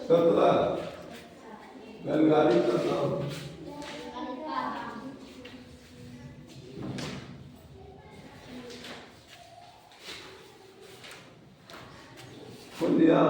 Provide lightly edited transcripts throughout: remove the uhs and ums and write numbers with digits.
17 बैलगाड़ी का नाम। खोल दिया।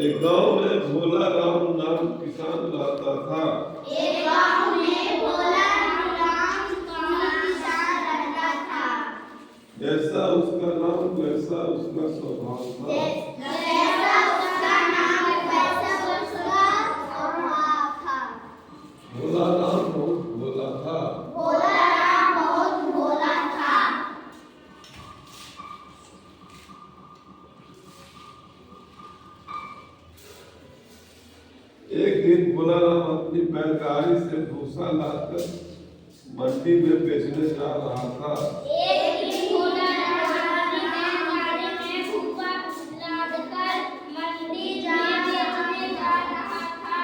एक गांव में भोला राम नाम किसान रहता था। एक गांव में भोला राम किसान रहता था। जैसा उसका नाम वैसा उसका स्वभाव था। जैसा उसका नाम वैसा उसका स्वभाव था। भोला राम बहुत भोला था। भोला राम बहुत भोला था। एक दिन भोला राम अपनी बैलगाड़ी से भूसा लाकर मंडी में बेचने जा रहा था। एक दिन भोला राम बैलगाड़ी में भूसा लादकर मंडी में बेचने जा रहा था।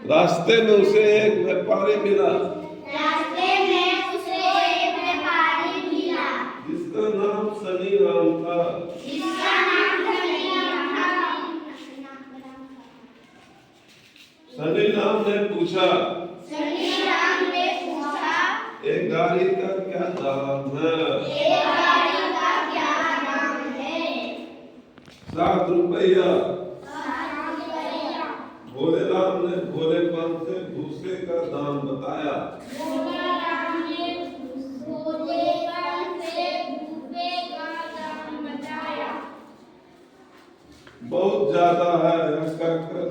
रास्ते में उसे एक व्यापारी मिला। रास्ते में उसे एक व्यापारी मिला जिसका नाम सनी राम था। जिसका नाम सनी राम था। सनी राम ने पूछा, एक गाड़ी का क्या दाम है? एक गाड़ी का क्या दाम है? 7 रुपया। 7 रुपया। भोले राम ने भोलेपन से भूसे का दाम बताया। भोला राम ने भोलेपन से भूसे का दाम बताया। बहुत ज्यादा है, यह कहकर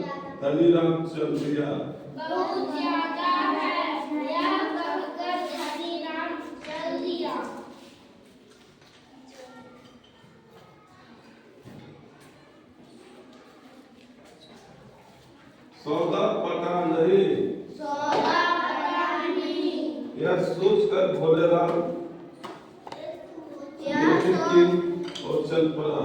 धनी राम चल दिया। बहुत ज्यादा है, यह कहकर धनी राम चल दिया। सौदा पटा नहीं, सौदा पटा नहीं। यह सोचकर भोले राम और चल पड़ा।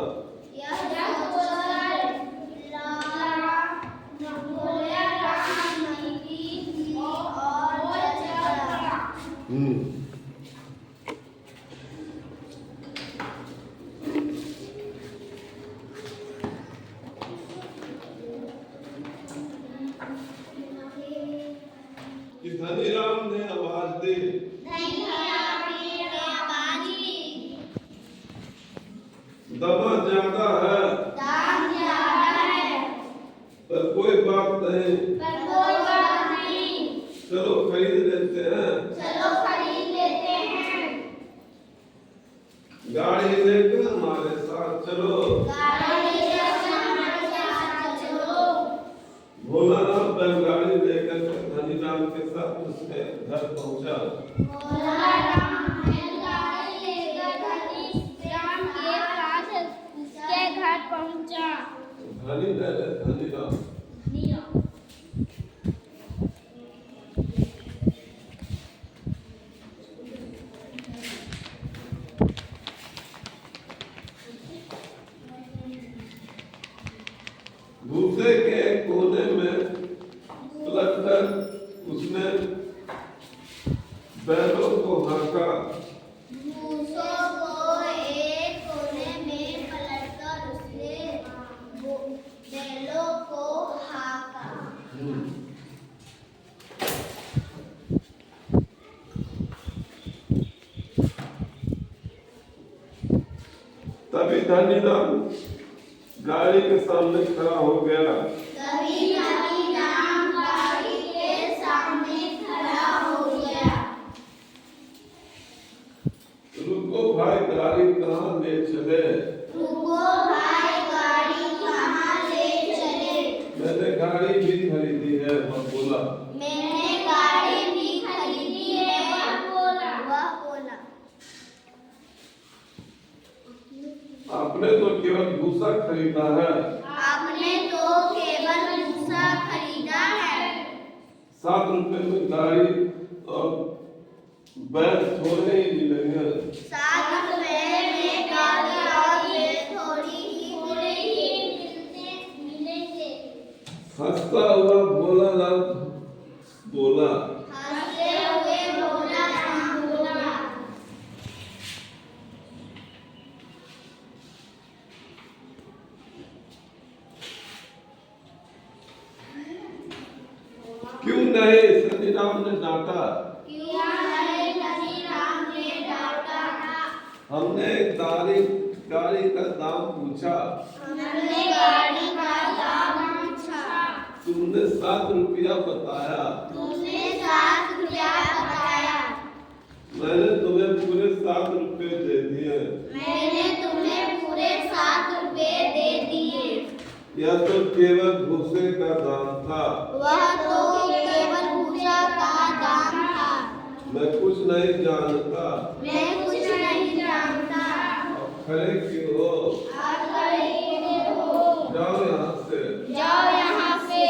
कि धनी राम ने आवाज दी, दमा ज्यादा है, दाम ज्यादा है, पर कोई बात नहीं, पर कोई बात नहीं। चलो खरीद लेते हैं। चलो खरीद लेते हैं। गाड़ी लेकर हमारे साथ चलो। गाड़ी लेकर हमारे साथ चलो। भोला राम बैलगाड़ी लेकर धनी राम के साथ उसके घर पहुंचा। भोला राम बैलगाड़ी लेकर धनी राम के साथ उसके घर पहुंचा। धनी राम भूसे के कोने में पलटकर उसने बैलों को हाँका। भूसों को एक कोने में पलटकर उसने बैलों को हाँका। तभी धनी राम गाड़ी के सामने खड़ा हो गया। तभी धनी राम गाड़ी के सामने खड़ा हो गया। रुको भाई, गाड़ी कहाँ ले चले? रुको भाई, गाड़ी कहाँ ले चले? मैंने गाड़ी भी खरीदी है। वह बोला, मैंने भूसा खरीदा है। आपने तो केवल भूसा खरीदा है। 7 रुपए में गाड़ी और बैल थोड़े ही मिलेंगे। 7 रुपए में गाड़ी और बैल थोड़े ही मिलेंगे। हंसता हुआ भोला लाल बोला। हंसते हुए भोला राम बोला। क्यों नहीं? शनि राम ने डांटा। क्यों नहीं? शनि राम ने डांटा। हमने गाड़ी का दाम पूछा। हमने गाड़ी का दाम पूछा। तुमने 7 रुपया बताया। तुमने 7 रुपया बताया। मैंने तुम्हें पूरे 7 रुपए दे दिए। मैंने तुम्हें पूरे 7 रुपए दे दिए। यह तो केवल भूसे का दाम था। वह तो केवल भूसा का दाम था। मैं कुछ नहीं जानता। मैं कुछ नहीं जानता। अब खड़े क्यों हो? आप खड़े हो। जाओ यहाँ से। जाओ यहाँ से।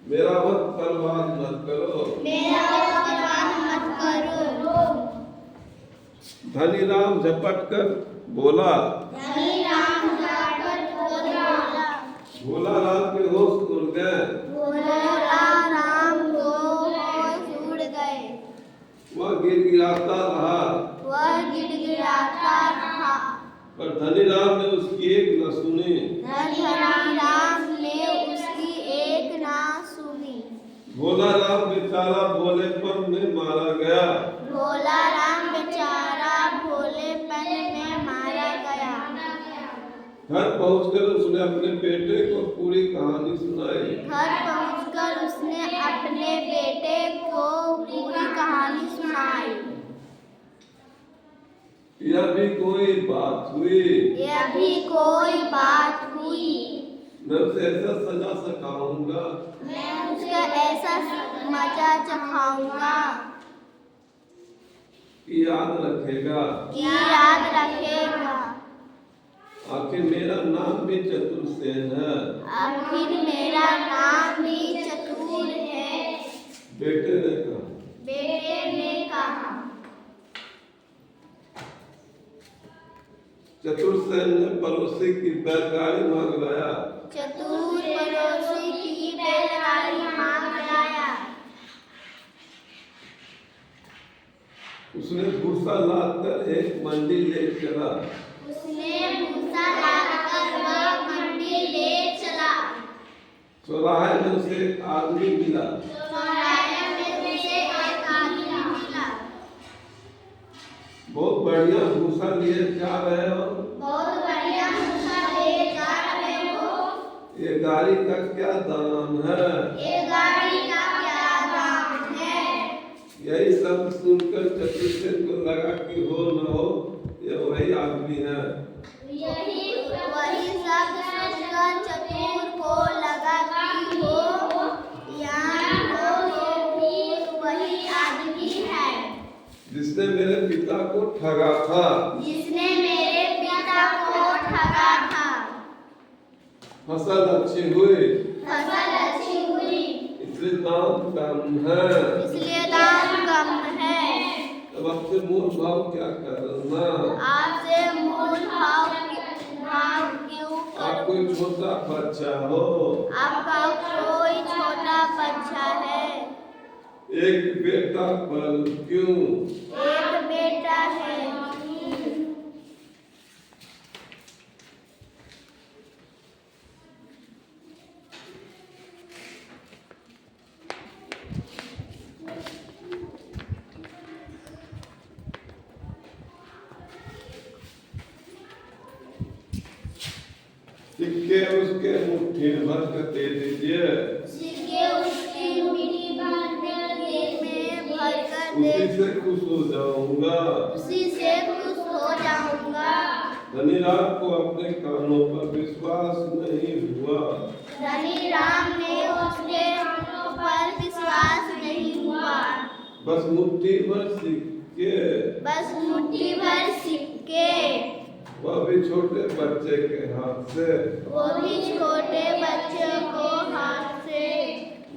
मेरा वक्त बर्बाद मत करो। मेरा वक्त बर्बाद मत करो। धनी राम झपट कर बोला। धनी राम झपट बोला। भोला राम के होश उड़ गए। भोला राम को होश उड़ गए। वह गिड़गिड़ाता रहा। वह गिड़गिड़ाता रहा। पर धनी राम ने उसकी एक न सुनी। धनी राम ने उसकी एक ना सुनी। भोला राम बेचारा भोलेपन में मारा गया। भोला राम बेचारा भोलेपन में मारा गया। घर पहुंचकर उसने अपने बेटे को पूरी कहानी सुनाई। घर पहुंचकर उसने अपने बेटे को पूरी कहानी सुनाई। यह भी कोई बात हुई। यह भी कोई बात हुई। मैं उसे ऐसा सजा सखाऊंगा। मैं उसका ऐसा मजा चखाऊंगा कि याद रखेगा। कि याद रखेगा। आखिर मेरा नाम भी चतुर्सेन है। आखिर मेरा नाम भी चतुर है। बेटे ने कहा। बेटे ने कहा। चतुर्सेन ने पड़ोसी की बैलगाड़ी मांग लाया। चतुर पड़ोसी की बैलगाड़ी मांग लाया। उसने भूसा लादकर एक मंडी ले चला। उसने भूसा लाकर वह मंडी ले चला। चौराहे में उसे एक आदमी मिला। चौराहे में उसे एक आदमी मिला। बहुत बढ़िया भूसा लिए जा रहे हो। बहुत बढ़िया भूसा ले जा रहे हो। ये गाड़ी का क्या दाम है? ये गाड़ी का क्या दाम है? यही सब सुनकर चतुर्सेन को लगा कि हो न हो ये वही आदमी है। वही सब सुनकर चतुर को लगा कि हो वही आदमी है जिसने मेरे पिता को ठगा था। जिसने मेरे पिता को ठगा था। फसल अच्छी हुई। फसल अच्छी हुई। इसलिए दाम कम है। इसलिए दाम कम है। अब आपसे मूल भाव क्या करना? आपसे मूल भाव क्यों आप कोई छोटा बच्चा हो। आपका कोई छोटा बच्चा है। एक बेटा पर क्यों? एक बेटा है। सिक्के उसके मुट्ठी भर कर दे दीजिए। सिक्के उसकी मुट्ठी भर कर उसी से खुश हो जाऊंगा। उसी से खुश हो जाऊंगा। धनी राम को अपने कानों पर विश्वास नहीं हुआ। धनी राम ने उसके कानों पर विश्वास नहीं हुआ। बस मुट्ठी भर सिक्के। बस मुट्ठी भर सिक्के। वह भी छोटे बच्चे के हाथ से, वो भी छोटे बच्चों को हाथ से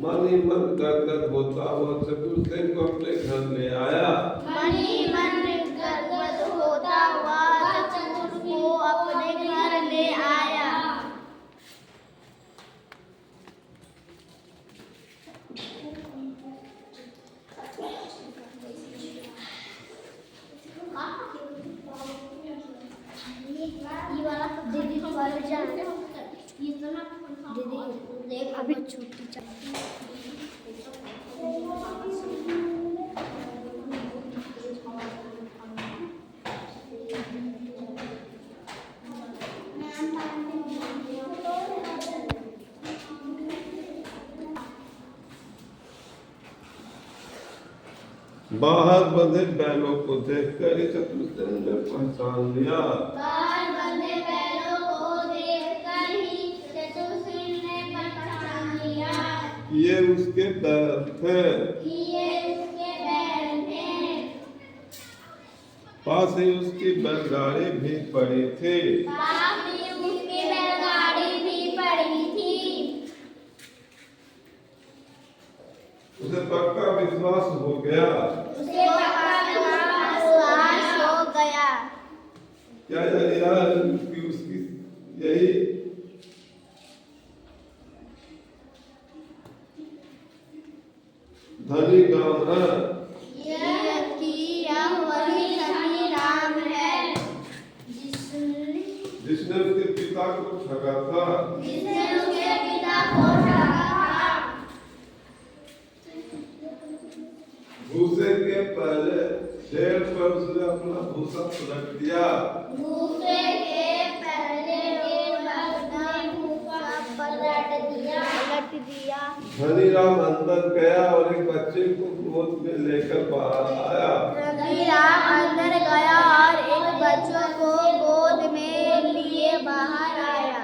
मन ही मन गदगद होता हुआ चतुर्सेन को अपने घर ले आया। मन ही मन गदगद होता हुआ चतुर को अपने घर ले आया। ये वाला दीदी वाला जा ये तो ना दीदी देख अभी छोटी बाहर बंधे बैलों को देखकर चतुर्सेन ने पहचान लिया। बाहर बंधे बैलों को देखकर ही चतुर्सेन ने पहचान लिया। ये उसके बैल थे। ये उसके बैल थे। पास ही उसकी बैलगाड़ी भी पड़ी थी। पास ही उसकी बैलगाड़ी भी पड़ी थी। उसे पक्का विश्वास हो गया। उसे पक्का विश्वास हो गया। क्या यार कि उसकी यही धनी काम है। यह वही धनी राम है जिसने उसके पिता को ठगा था। जिसने उसके पिता को ठगा था। भूसे के पहले ढेर पर उसने अपना भूसा पलट दिया। भूसे के पहले अपना भूसा पलट दिया। धनी राम अंदर गया और एक बच्चे को गोद में लेकर बाहर आया। धनी राम अंदर गया और एक बच्चे को गोद में लिए बाहर आया।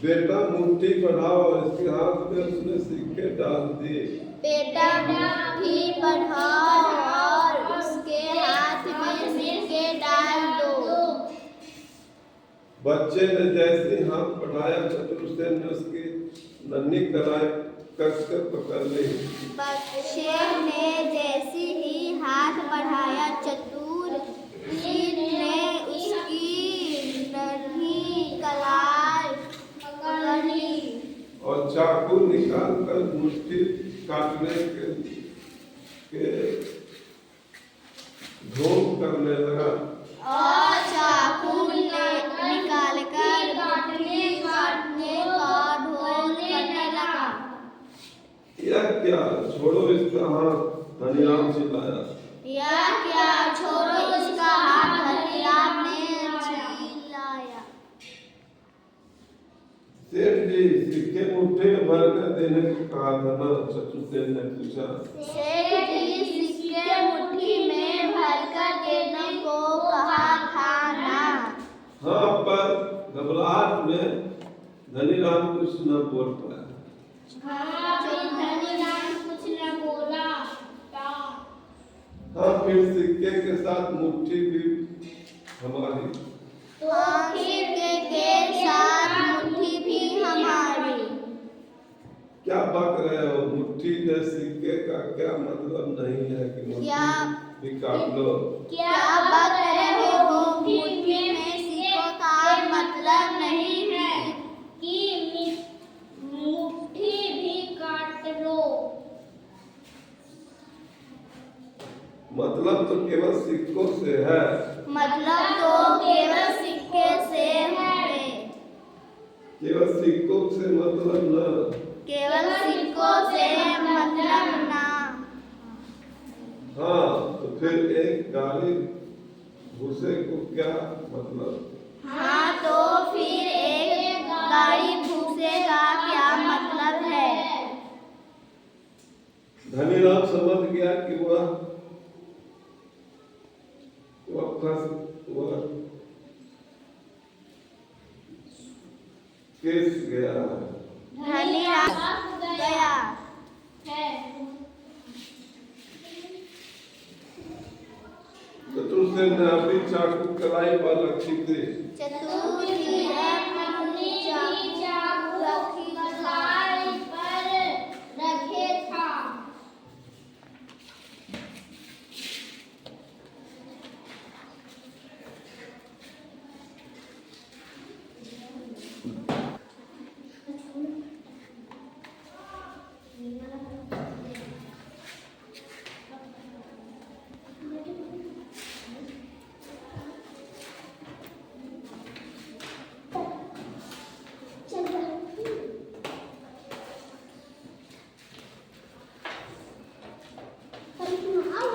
बेटा मुट्ठी बढ़ाओ और इसके हाथ में उसने सिक्के डाल दिए। बेटा मुट्ठी बढ़ाओ और उसके हाथ में सिक्के डाल दो। बच्चे ने जैसे हाथ बढ़ाया चतुर्सेन ने उसकी नन्ही कलाई कसकर पकड़ ली। बच्चे ने जैसे ही हाथ बढ़ाया चतुर ने उसकी नन्ही कलाई पकड़ ली और चाकू निकाल कर मुट्ठी काटने के धूम करने लगा। और चाकू निकाल कर काटने का ढोल करने लगा। यह क्या, छोड़ो इसका हाथ, धनी राम चिल्लाया। यह क्या, छोड़ो इसका हाथ, धनी राम ने चिल्लाया। सेठ जी सिक्के मुट्ठी में भर कर देने को कहा था ना, चतुर्सेन ने पूछा। सेठ जी सिक्के मुट्ठी में भर कर देने को कहा था ना। हाँ, पर घबराहट में धनी राम कुछ न बोल पाया। हाँ, धनी राम कुछ न बोला। हाँ, फिर सिक्के के साथ मुट्ठी भी हमारी। तो सिक्के के साथ मुट्ठी भी हमारी। क्या बक रहे हो, मुट्ठी में सिक्के का क्या मतलब नहीं है कि मुट्ठी भी काट लो। क्या बक रहे हो, मुट्ठी में सिक्कों का मतलब नहीं है कि मुट्ठी भी काट लो। मतलब तो केवल सिक्कों से है। मतलब तो केवल सिक्के से है। केवल सिक्कों से मतलब न। केवल सिक्कों से मतलब ना। हाँ, तो फिर एक गाड़ी भूसे को क्या मतलब। हाँ, तो फिर एक गाड़ी भूसे का क्या मतलब है। धनी राम समझ गया कि वह किस गया। धनी राम गया है। चतुर्सेन से नाभि चाकू कलाई वाला चित्रे चतुर्थी है